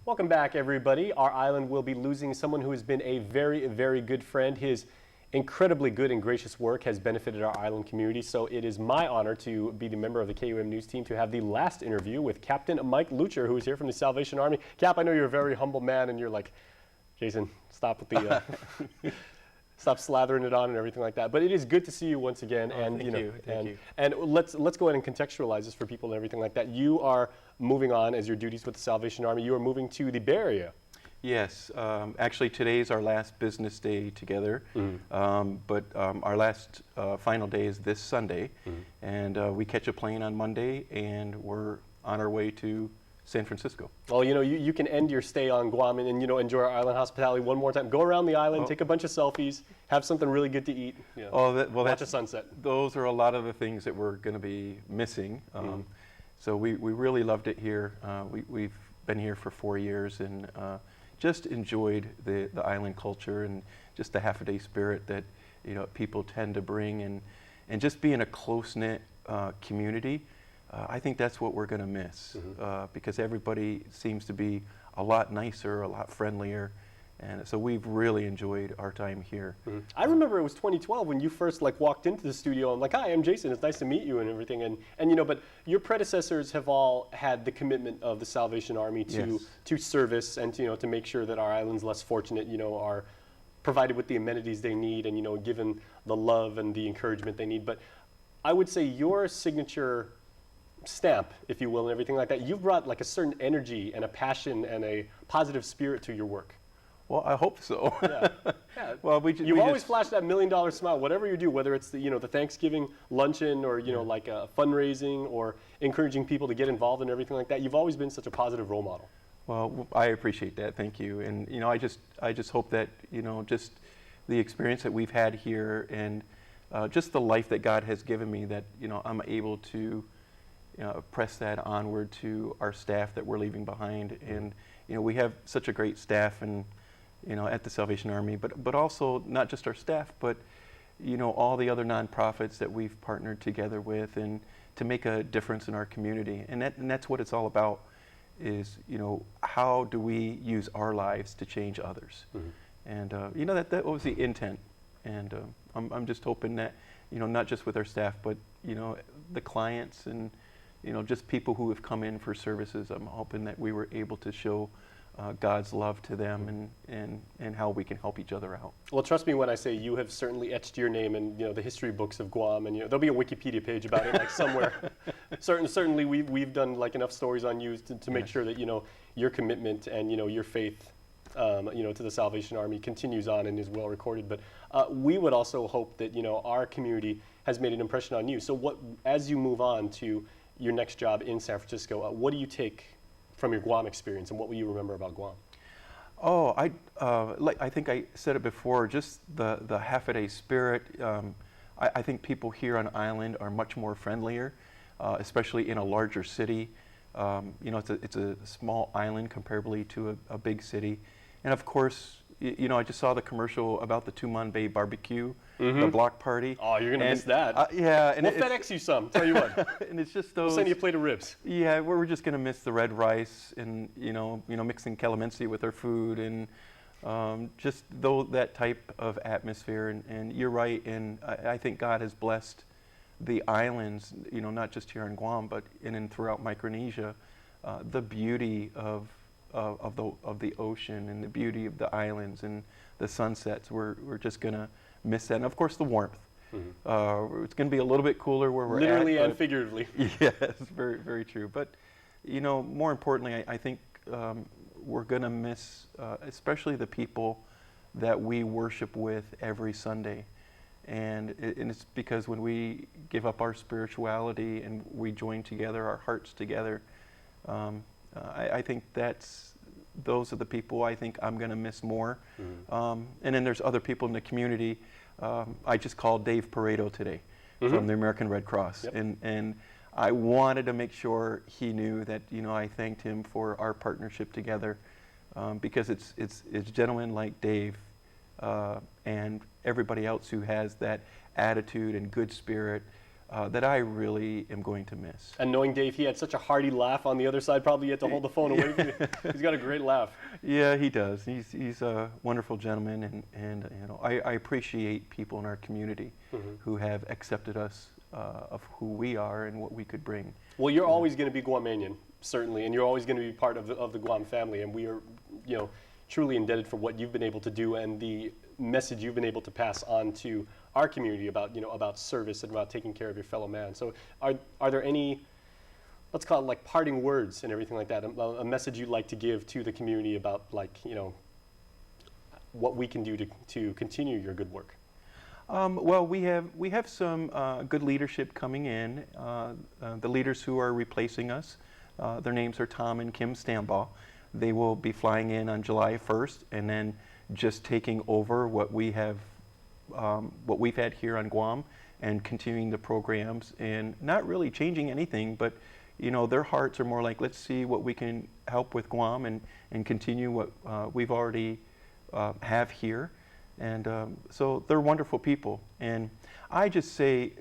Welcome back, everybody. Our island will be losing someone who has been a very, very good friend. His incredibly good and gracious work has benefited our island community, so it is my honor to be the member of the KUM News team to have the last interview with Captain Mike Lucher, who is here from the Salvation Army. Cap, I know you're a very humble man, and you're like, Jason, stop with the... Stop slathering it on and everything like that. But it is good to see you once again. And Thank you. And let's go ahead and contextualize this for people and everything like that. You are moving on as your duties with the Salvation Army. You are moving to the Bay Area. Yes, actually today's our last business day together, but our last final day is this Sunday, and we catch a plane on Monday, and we're on our way to San Francisco. Well, you can end your stay on Guam and enjoy our island hospitality one more time. Go around the island, take a bunch of selfies, have something really good to eat. Watch a sunset. Those are a lot of the things that we're going to be missing. So we really loved it here. We've been here for 4 years and just enjoyed the island culture and just the half-a-day spirit that people tend to bring, and just being a close-knit community. I think that's what we're going to miss because everybody seems to be a lot nicer, a lot friendlier, and so we've really enjoyed our time here. I remember it was 2012 when you first walked into the studio. I'm like, "Hi, I'm Jason. It's nice to meet you," and everything. And but your predecessors have all had the commitment of the Salvation Army to service and to make sure that our islands less fortunate are provided with the amenities they need and given the love and the encouragement they need. But I would say your signature stamp, if you will, and everything like that, you've brought a certain energy and a passion and a positive spirit to your work. Well, I hope so. Yeah. Well, you've always flashed that $1 million smile, whatever you do, whether it's the Thanksgiving luncheon or like fundraising or encouraging people to get involved and everything like that. You've always been such a positive role model. Well, I appreciate that. Thank you. And I just hope that just the experience that we've had here and just the life that God has given me, that I'm able to press that onward to our staff that we're leaving behind. And we have such a great staff and at the Salvation Army, but also not just our staff, but all the other nonprofits that we've partnered together with, and to make a difference in our community. And that's what it's all about, is how do we use our lives to change others. And that was the intent. And I'm just hoping that not just with our staff, but the clients and just people who have come in for services, I'm hoping that we were able to show God's love to them and how we can help each other out. Well, trust me when I say you have certainly etched your name in the history books of Guam, and there'll be a Wikipedia page about it somewhere. Certainly we've done enough stories on you to make sure that your commitment and your faith to the Salvation Army continues on and is well recorded. But we would also hope that our community has made an impression on you. So as you move on to your next job in San Francisco, what do you take from your Guam experience, and what will you remember about Guam? Oh, I think I said it before, just the half-a-day spirit. I think people here on island are much more friendlier, especially in a larger city. It's a small island comparably to a big city. And of course, I just saw the commercial about the Tumon Bay barbecue, the block party. Oh, you're gonna miss that. Yeah, and we'll FedEx you some. Tell you what. And it's just those. We'll send you a plate of ribs. Yeah, we're just gonna miss the red rice and mixing calamansi with our food and just that type of atmosphere. And you're right. And I think God has blessed the islands, not just here in Guam, but throughout Micronesia, the beauty of the ocean and the beauty of the islands and the sunsets. We're just gonna miss that, and of course the warmth. It's gonna be a little bit cooler where we're literally at, and figuratively. Yes, very, very true. But more importantly, I think we're gonna miss especially the people that we worship with every Sunday, and it's because when we give up our spirituality and we join together, our hearts together. I think those are the people I think I'm going to miss more. And then there's other people in the community. I just called Dave Pareto today from the American Red Cross. Yep. And I wanted to make sure he knew that, I thanked him for our partnership together because it's gentlemen like Dave and everybody else who has that attitude and good spirit that I really am going to miss. And knowing Dave, he had such a hearty laugh on the other side, probably you had to hold the phone away from you. He's got a great laugh. Yeah, he does. He's a wonderful gentleman, and you know, I appreciate people in our community who have accepted us of who we are and what we could bring. Well, you're always going to be Guamanian, certainly, and you're always going to be part of the Guam family, and we are, you know, truly indebted for what you've been able to do and the message you've been able to pass on to our community about, you know, about service and about taking care of your fellow man. So are there any, let's call it like parting words and everything like that, a message you'd like to give to the community about, like, you know, what we can do to continue your good work? Well, we have some good leadership coming in. The leaders who are replacing us, their names are Tom and Kim Stambaugh. They will be flying in on July 1st and then just taking over what we've had here on Guam and continuing the programs and not really changing anything, but you know, their hearts are more like, let's see what we can help with Guam and continue what we've already have here. And so they're wonderful people. And I just say,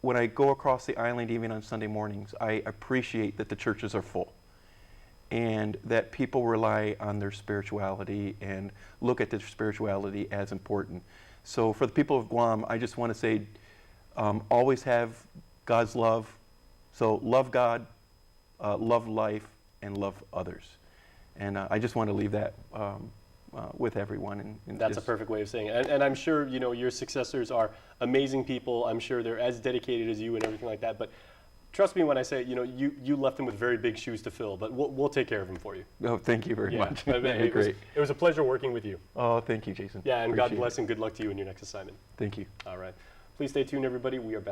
when I go across the island, even on Sunday mornings, I appreciate that the churches are full and that people rely on their spirituality and look at their spirituality as important. So for the people of Guam, I just want to say, always have God's love. So love God, love life, and love others. And I just want to leave that with everyone. And that's a perfect way of saying it. And I'm sure, you know, your successors are amazing people. I'm sure they're as dedicated as you and everything like that. But trust me when I say, you know, you left them with very big shoes to fill. But we'll take care of them for you. Oh, thank you very much. It was a pleasure working with you. Oh, thank you, Jason. Yeah, and God bless and good luck to you in your next assignment. Thank you. All right. Please stay tuned, everybody. We are back.